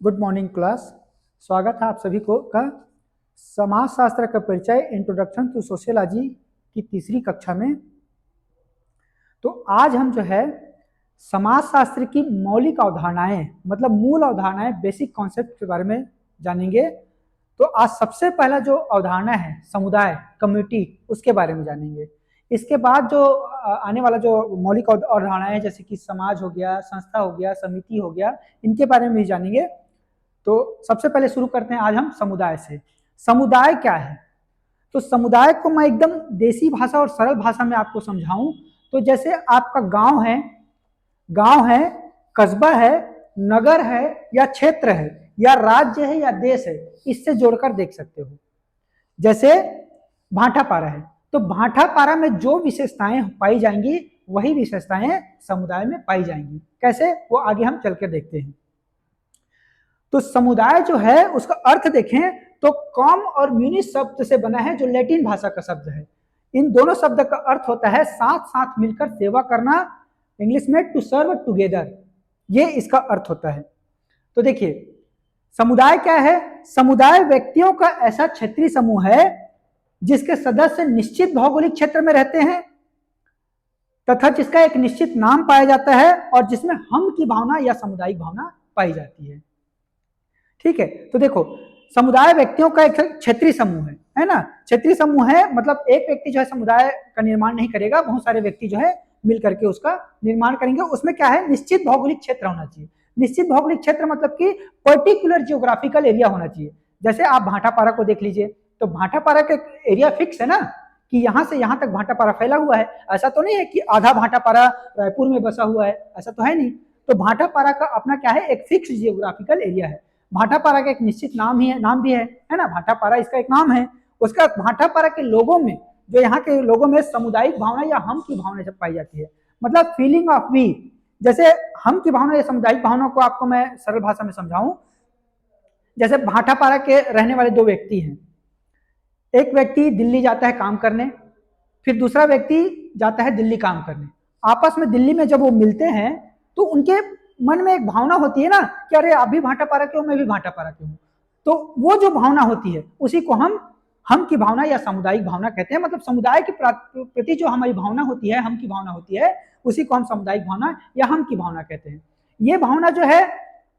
Good morning class. स्वागत है आप सभी को का समाजशास्त्र का परिचय इंट्रोडक्शन टू सोशियोलॉजी की तीसरी कक्षा में। तो आज हम जो है समाजशास्त्र की मौलिक अवधारणाएं मतलब मूल अवधारणाएं बेसिक कॉन्सेप्ट के बारे में जानेंगे। तो आज सबसे पहला जो अवधारणा है समुदाय कम्युनिटी उसके बारे में जानेंगे। इसके बाद जो आने वाला जो मौलिक अवधारणाएं जैसे कि समाज हो गया, संस्था हो गया, समिति हो गया, इनके बारे में भी जानेंगे। तो सबसे पहले शुरू करते हैं आज हम समुदाय से। समुदाय क्या है? तो समुदाय को मैं एकदम देसी भाषा और सरल भाषा में आपको समझाऊं तो जैसे आपका गांव है, कस्बा है, नगर है या क्षेत्र है या राज्य है या देश है, इससे जोड़कर देख सकते हो। जैसे भाटापारा है तो भाटापारा में जो विशेषताएं पाई जाएंगी वही विशेषताएं समुदाय में पाई जाएंगी। कैसे, वो आगे हम चल के देखते हैं। तो समुदाय जो है उसका अर्थ देखें तो कॉम और म्यूनिस शब्द से बना है जो लैटिन भाषा का शब्द है। इन दोनों शब्द का अर्थ होता है साथ साथ मिलकर सेवा करना, इंग्लिश में टू सर्व टुगेदर, ये इसका अर्थ होता है। तो देखिए समुदाय क्या है? समुदाय व्यक्तियों का ऐसा क्षेत्रीय समूह है जिसके सदस्य निश्चित भौगोलिक क्षेत्र में रहते हैं तथा जिसका एक निश्चित नाम पाया जाता है और जिसमें हम की भावना या सामुदायिक भावना पाई जाती है। ठीक है, तो देखो समुदाय व्यक्तियों का एक क्षेत्रीय समूह है ना। क्षेत्रीय समूह है मतलब एक व्यक्ति जो है समुदाय का निर्माण नहीं करेगा, बहुत सारे व्यक्ति जो है मिल करके उसका निर्माण करेंगे। उसमें क्या है, निश्चित भौगोलिक क्षेत्र होना चाहिए। निश्चित भौगोलिक क्षेत्र मतलब कि पर्टिकुलर जियोग्राफिकल एरिया होना चाहिए। जैसे आप भाटापारा को देख लीजिए तो भाटापारा का एरिया फिक्स है ना कि यहाँ से यहाँ तक भाटापारा फैला हुआ है। ऐसा तो नहीं है कि आधा भाटापारा रायपुर में बसा हुआ है, ऐसा तो है नहीं। तो भाटापारा का अपना क्या है, एक फिक्स जियोग्राफिकल एरिया है। भाटापारा का एक निश्चित नाम भी है ना। भाटापारा इसका एक नाम है। उसका भाटापारा के लोगों में जो यहाँ के लोगों में सामुदायिक भावना या हम की भावना जब पाई जाती है, मतलब फीलिंग ऑफ वी। जैसे हम की भावना या सामुदायिक भावना को आपको मैं सरल भाषा में समझाऊं, जैसे भाटापारा के रहने वाले दो व्यक्ति हैं। एक व्यक्ति दिल्ली जाता है काम करने, फिर दूसरा व्यक्ति जाता है दिल्ली काम करने। आपस में दिल्ली में जब वो मिलते हैं तो उनके मन में एक भावना होती है ना कि अरे आप भी भाटापारा के हो, मैं भी भाटापारा के हूँ। तो वो जो भावना होती है उसी को हम की भावना या सामुदायिक भावना कहते हैं। मतलब समुदाय के प्रति जो हमारी भावना होती है, हम की भावना होती है, उसी को हम सामुदायिक भावना या हम की भावना कहते हैं। ये भावना जो है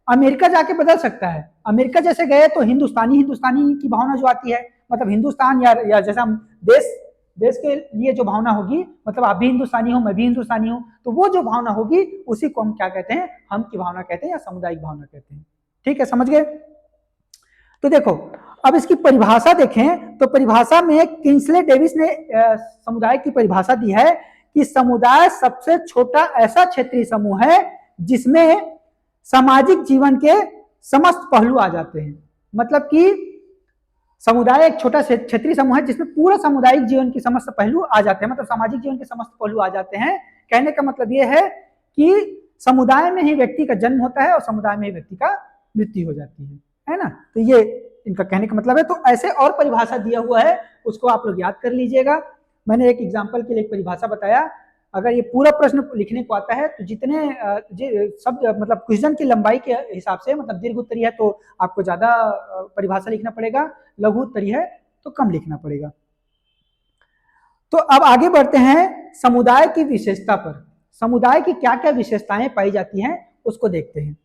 अमेरिका जाके बदल सकता है। अमेरिका जैसे गए तो हिंदुस्तानी की भावना जो आती है, मतलब हिंदुस्तान या जैसा हम देश के लिए जो भावना होगी, मतलब आप भी हिंदुस्तानी हो, मैं भी हिंदुस्तानी हूं, तो वो जो भावना होगी उसी को हम क्या कहते हैं, हम की भावना कहते हैं या सामुदायिक भावना कहते हैं। ठीक है, समझ गए? तो देखो अब इसकी परिभाषा देखें तो परिभाषा में किंग्सले डेविस ने समुदाय की परिभाषा दी है कि समुदाय सबसे छोटा ऐसा क्षेत्रीय समूह है जिसमें सामाजिक जीवन के समस्त पहलू आ जाते हैं। मतलब कि समुदाय एक छोटा क्षेत्रीय समूह है जिसमें पूरा सामुदायिक जीवन के समस्त पहलू आ जाते हैं, मतलब सामाजिक जीवन के समस्त पहलू आ जाते हैं। कहने का मतलब यह है कि समुदाय में ही व्यक्ति का जन्म होता है और समुदाय में ही व्यक्ति का मृत्यु हो जाती है ना। तो ये इनका कहने का मतलब है। तो ऐसे और परिभाषा दिया हुआ है, उसको आप लोग याद कर लीजिएगा। मैंने एक एग्जाम्पल के लिए एक परिभाषा बताया। अगर ये पूरा प्रश्न लिखने को आता है तो जितने शब्द मतलब क्वेश्चन की लंबाई के हिसाब से, मतलब दीर्घ उत्तरी है तो आपको ज्यादा परिभाषा लिखना पड़ेगा, लघु उत्तरी है तो कम लिखना पड़ेगा। तो अब आगे बढ़ते हैं समुदाय की विशेषता पर। समुदाय की क्या क्या विशेषताएं पाई जाती हैं उसको देखते हैं।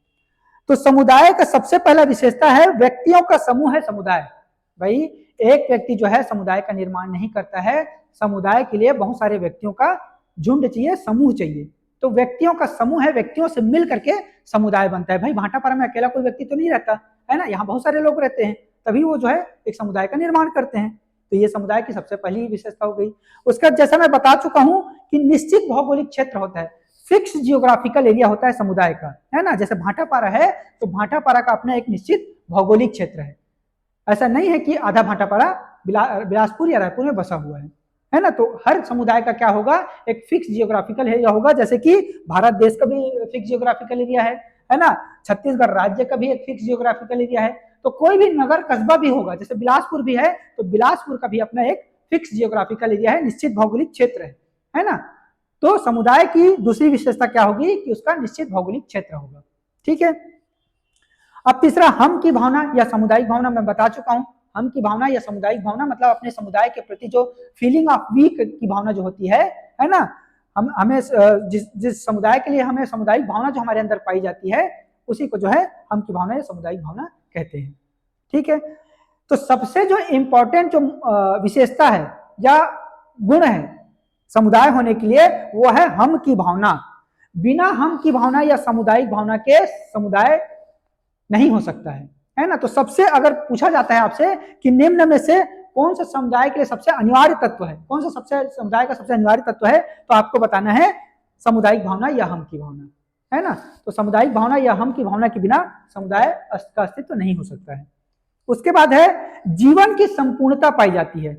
तो समुदाय का सबसे पहला विशेषता है व्यक्तियों का समूह है समुदाय। भाई एक व्यक्ति जो है समुदाय का निर्माण नहीं करता है। समुदाय के लिए बहुत सारे व्यक्तियों का झुंड चाहिए, समूह चाहिए। तो व्यक्तियों का समूह है, व्यक्तियों से मिल करके समुदाय बनता है। भाई भाटापारा में अकेला कोई व्यक्ति तो नहीं रहता है ना, यहाँ बहुत सारे लोग रहते हैं, तभी वो जो है एक समुदाय का निर्माण करते हैं। तो ये समुदाय की सबसे पहली विशेषता हो गई। उसका जैसा मैं बता चुका हूं कि निश्चित भौगोलिक क्षेत्र होता है, फिक्स जियोग्राफिकल एरिया होता है समुदाय का, है ना। जैसे भाटापारा है तो भाटापारा का अपना एक निश्चित भौगोलिक क्षेत्र है। ऐसा नहीं है कि आधा भाटापारा बिलासपुर या रायपुर में बसा हुआ है ना। तो हर समुदाय का क्या होगा, एक फिक्स जियोग्राफिकल एरिया होगा। जैसे कि भारत देश का भी फिक्स जियोग्राफिकल एरिया है ना। छत्तीसगढ़ राज्य का भी एक फिक्स जियोग्राफिकल एरिया है। तो कोई भी नगर कस्बा भी होगा, जैसे बिलासपुर भी है तो बिलासपुर का भी अपना एक फिक्स जियोग्राफिकल एरिया है, निश्चित भौगोलिक क्षेत्र है ना। तो समुदाय की दूसरी विशेषता क्या होगी कि उसका निश्चित भौगोलिक क्षेत्र होगा। ठीक है, अब तीसरा हम की भावना या सामुदायिक भावना, मैं बता चुका हूं। हम की भावना या सामुदायिक भावना मतलब अपने समुदाय के प्रति जो फीलिंग ऑफ वी की भावना जो होती है ना, हमें जिस समुदाय के लिए हमें सामुदायिक भावना जो हमारे अंदर पाई जाती है उसी को जो है हम की भावना या सामुदायिक भावना कहते हैं। ठीक है, तो सबसे जो इंपॉर्टेंट जो विशेषता है या गुण है समुदाय होने के लिए वो है हम की भावना। बिना हम की भावना या सामुदायिक भावना के समुदाय नहीं हो सकता है ना। तो सबसे अगर पूछा जाता है आपसे कि निम्न में से कौन सा समुदाय के लिए सबसे अनिवार्य तत्व है, कौन सा सबसे समुदाय का सबसे अनिवार्य तत्व है, तो आपको बताना है सामुदायिक भावना या हम की भावना, है ना। तो सामुदायिक भावना या हम की भावना के बिना समुदाय का अस्तित्व नहीं हो सकता है। उसके बाद है जीवन की संपूर्णता पाई जाती है।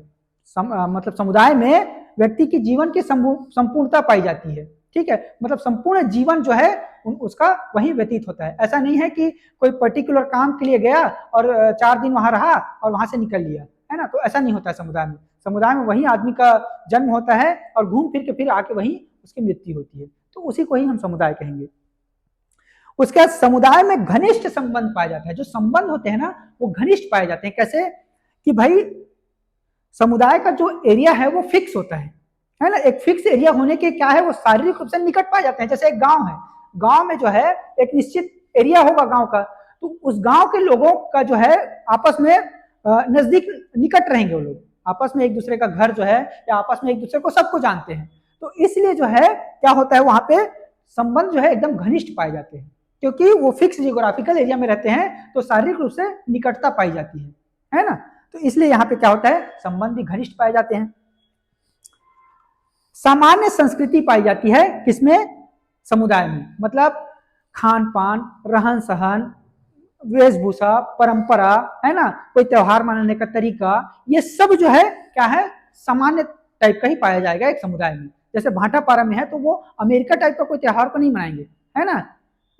मतलब समुदाय में व्यक्ति की जीवन की संपूर्णता पाई जाती है। ठीक है, मतलब संपूर्ण जीवन जो है उसका वही व्यतीत होता है। ऐसा नहीं है कि कोई पर्टिकुलर काम के लिए गया और 4 दिन वहां रहा और वहां से निकल लिया, है ना। तो ऐसा नहीं होता है समुदाय में। समुदाय में वही आदमी का जन्म होता है और घूम फिर के फिर आके वही उसकी मृत्यु होती है, तो उसी को ही हम समुदाय कहेंगे। उसके बाद समुदाय में घनिष्ठ संबंध पाया जाता है। जो संबंध होते हैं ना वो घनिष्ठ पाए जाते हैं। कैसे कि भाई समुदाय का जो एरिया है वो फिक्स होता है ना। एक फिक्स एरिया होने के क्या है, वो शारीरिक रूप से निकट पाए जाते हैं। जैसे एक गांव है, गांव में जो है एक निश्चित एरिया होगा गांव का, तो उस गांव के लोगों का जो है आपस में नजदीक निकट रहेंगे। वो लोग आपस में एक दूसरे का घर जो है या आपस में एक दूसरे को सबको जानते हैं, तो इसलिए जो है क्या होता है वहां पे संबंध जो है एकदम घनिष्ठ पाए जाते हैं, क्योंकि वो फिक्स जियोग्राफिकल एरिया में रहते हैं, तो शारीरिक रूप से निकटता पाई जाती है ना। तो इसलिए यहाँ पे क्या होता है, संबंध भी घनिष्ठ पाए जाते हैं। सामान्य संस्कृति पाई जाती है किसमें, समुदाय में। मतलब खान पान, रहन सहन, वेशभूषा, परंपरा, है ना, कोई त्योहार मनाने का तरीका, ये सब जो है क्या है, सामान्य टाइप का ही पाया जाएगा एक समुदाय में। जैसे भाटापारा में है तो वो अमेरिका टाइप का कोई त्योहार को नहीं मनाएंगे, है ना,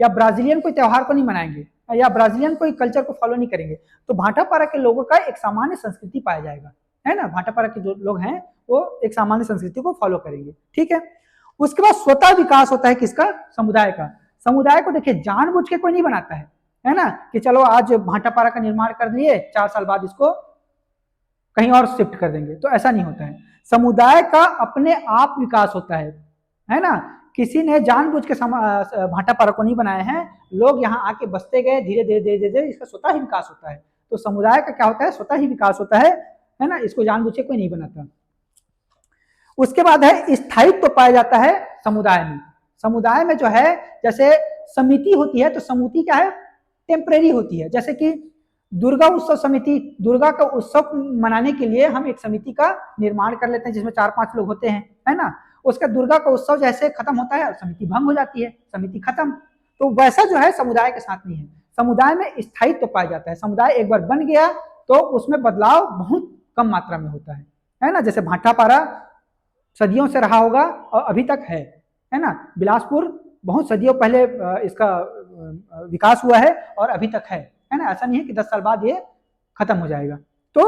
या ब्राजीलियन कोई त्योहार को नहीं मनाएंगे, या ब्राजीलियन कोई कल्चर को फॉलो नहीं करेंगे। तो भाटापारा के लोगों का एक सामान्य संस्कृति पाया जाएगा, है ना। भाटापारा के जो लोग हैं वो एक सामान्य संस्कृति को फॉलो करेंगे। ठीक है, उसके बाद स्वतः विकास होता है किसका, समुदाय का। समुदाय को देखिए जानबूझ के कोई नहीं बनाता है ना, कि चलो आज भाटापारा का निर्माण कर दिए, 4 साल बाद इसको कहीं और शिफ्ट कर देंगे, तो ऐसा नहीं होता है। समुदाय का अपने आप विकास होता है ना। किसी ने जानबूझ के भाटापारा को नहीं बनाया है, लोग यहाँ आके बसते गए, धीरे धीरे धीरे धीरे इसका स्वतः ही विकास होता है। तो समुदाय का क्या होता है, स्वतः ही विकास होता है ना, इसको जानबूझ के कोई नहीं बनाता। उसके बाद है स्थायित्व तो पाया जाता है समुदाय में। समुदाय में जो है जैसे समिति होती है, तो समिति क्या है, टेम्परेरी होती है। जैसे कि दुर्गा उत्सव समिति, दुर्गा का उत्सव मनाने के लिए हम एक समिति का निर्माण कर लेते हैं जिसमें 4-5 लोग होते हैं, है ना। उसका दुर्गा का उत्सव जैसे खत्म होता है समिति भंग हो जाती है, समिति खत्म। तो वैसा जो है समुदाय के साथ नहीं है। समुदाय में स्थायित्व तो पाया जाता है। समुदाय एक बार बन गया तो उसमें बदलाव बहुत कम मात्रा में होता है ना। जैसे भाटापारा सदियों से रहा होगा और अभी तक है ना। बिलासपुर बहुत सदियों पहले इसका विकास हुआ है और अभी तक है ना। ऐसा नहीं है कि 10 साल बाद ये खत्म हो जाएगा। तो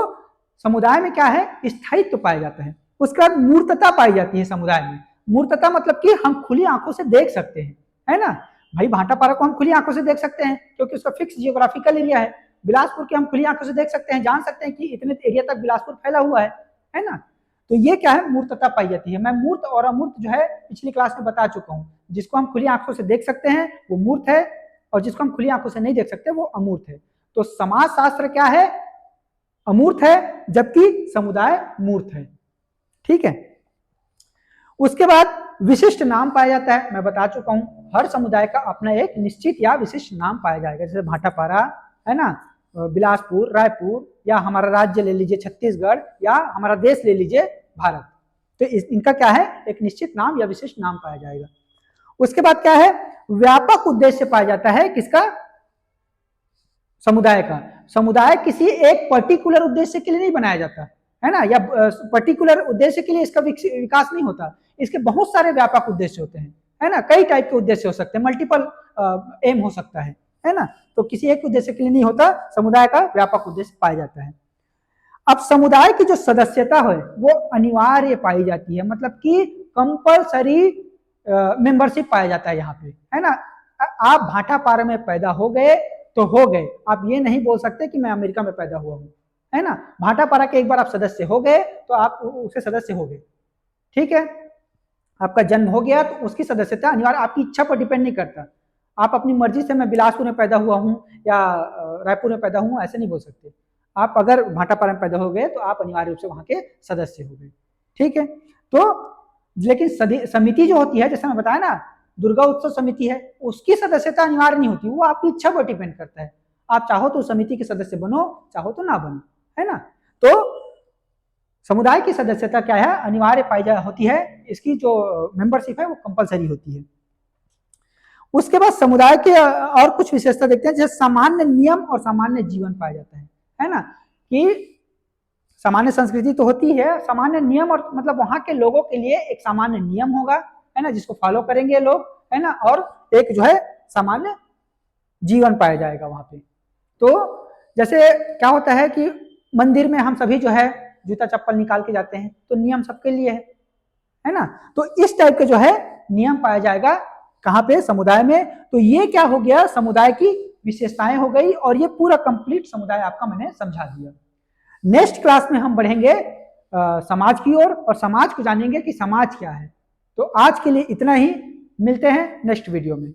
समुदाय में क्या है, स्थायित्व तो पाया जाता है। उसके बाद मूर्तता पाई जाती है समुदाय में। मूर्तता मतलब कि हम खुली आंखों से देख सकते हैं, है ना। भाई भाटापारा को हम खुली आंखों से देख सकते हैं क्योंकि उसका फिक्स जियोग्राफिकल एरिया है। बिलासपुर के हम खुली आंखों से देख सकते हैं, जान सकते हैं कि इतने एरिया तक बिलासपुर फैला हुआ है ना। तो ये क्या है, मूर्तता पाई जाती है। मैं मूर्त और अमूर्त जो है पिछली क्लास में बता चुका हूँ। जिसको हम खुली आंखों से देख सकते हैं वो मूर्त है और जिसको हम खुली आंखों से नहीं देख सकते वो अमूर्त है। तो समाज शास्त्र क्या है, अमूर्त है, जबकि समुदाय मूर्त है। ठीक है, उसके बाद विशिष्ट नाम पाया जाता है। मैं बता चुका हूं, हर समुदाय का अपना एक निश्चित या विशिष्ट नाम पाया जाएगा। जैसे भाटापारा, है ना, बिलासपुर, रायपुर, या हमारा राज्य ले लीजिए छत्तीसगढ़, या हमारा देश ले लीजिए भारत। तो इनका क्या है, एक निश्चित नाम या विशिष्ट नाम पाया जाएगा। उसके बाद क्या है, व्यापक उद्देश्य पाया जाता है किसका, समुदाय का। समुदाय किसी एक पर्टिकुलर उद्देश्य के लिए नहीं बनाया जाता, है ना, या पर्टिकुलर उद्देश्य के लिए इसका विकास नहीं होता। इसके बहुत सारे व्यापक उद्देश्य होते हैं, है ना। कई टाइप के उद्देश्य हो सकते हैं, मल्टीपल एम हो सकता है ना। तो किसी एक उद्देश्य के लिए नहीं होता, समुदाय का व्यापक उद्देश्य पाया जाता है। अब समुदाय की जो सदस्यता है वो अनिवार्य पाई जाती है, मतलब कि कंपलसरी मेंबरशिप पाया जाता है यहाँ पे, है ना। आप भाटापारा में पैदा हो गए तो हो गए। आप ये नहीं बोल सकते कि मैं अमेरिका में पैदा हुआ हूँ, है ना। भाटापारा के एक बार आप सदस्य हो गए तो आप उसे सदस्य हो गए, ठीक है। आपका जन्म हो गया तो उसकी सदस्यता अनिवार्य आपकी इच्छा पर डिपेंड नहीं करता। आप अपनी मर्जी से मैं बिलासपुर में पैदा हुआ हूँ या रायपुर में पैदा हूँ ऐसे नहीं बोल सकते। आप अगर भाटापारा में पैदा हो गए तो आप अनिवार्य रूप से वहां के सदस्य हो गए, ठीक है। तो लेकिन समिति जो होती है, जैसे मैं बताया ना, दुर्गा उत्सव समिति है, उसकी सदस्यता अनिवार्य नहीं होती, वो आपकी इच्छा पर डिपेंड करता है। आप चाहो तो समिति के सदस्य बनो, चाहो तो ना बनो, है ना। तो समुदाय की सदस्यता क्या है, अनिवार्य पाई जा होती है, इसकी जो मेंबरशिप है वो कंपलसरी होती है। उसके बाद समुदाय के और कुछ विशेषता देखते हैं, जैसे सामान्य नियम और सामान्य जीवन पाया जाता है ना। कि सामान्य संस्कृति तो होती है, सामान्य नियम और मतलब वहां के लोगों के लिए एक सामान्य नियम होगा, है ना, जिसको फॉलो करेंगे लोग, है ना। और एक जो है सामान्य जीवन पाया जाएगा वहां पे। तो जैसे क्या होता है कि मंदिर में हम सभी जो है जूता चप्पल निकाल के जाते हैं, तो नियम सबके लिए है ना। तो इस टाइप के जो है नियम पाया जाएगा कहाँ पे, समुदाय में। तो ये क्या हो गया, समुदाय की विशेषताएं हो गई, और ये पूरा कंप्लीट समुदाय आपका मैंने समझा दिया। नेक्स्ट क्लास में हम बढ़ेंगे समाज की ओर, और समाज को जानेंगे कि समाज क्या है। तो आज के लिए इतना ही, मिलते हैं नेक्स्ट वीडियो में।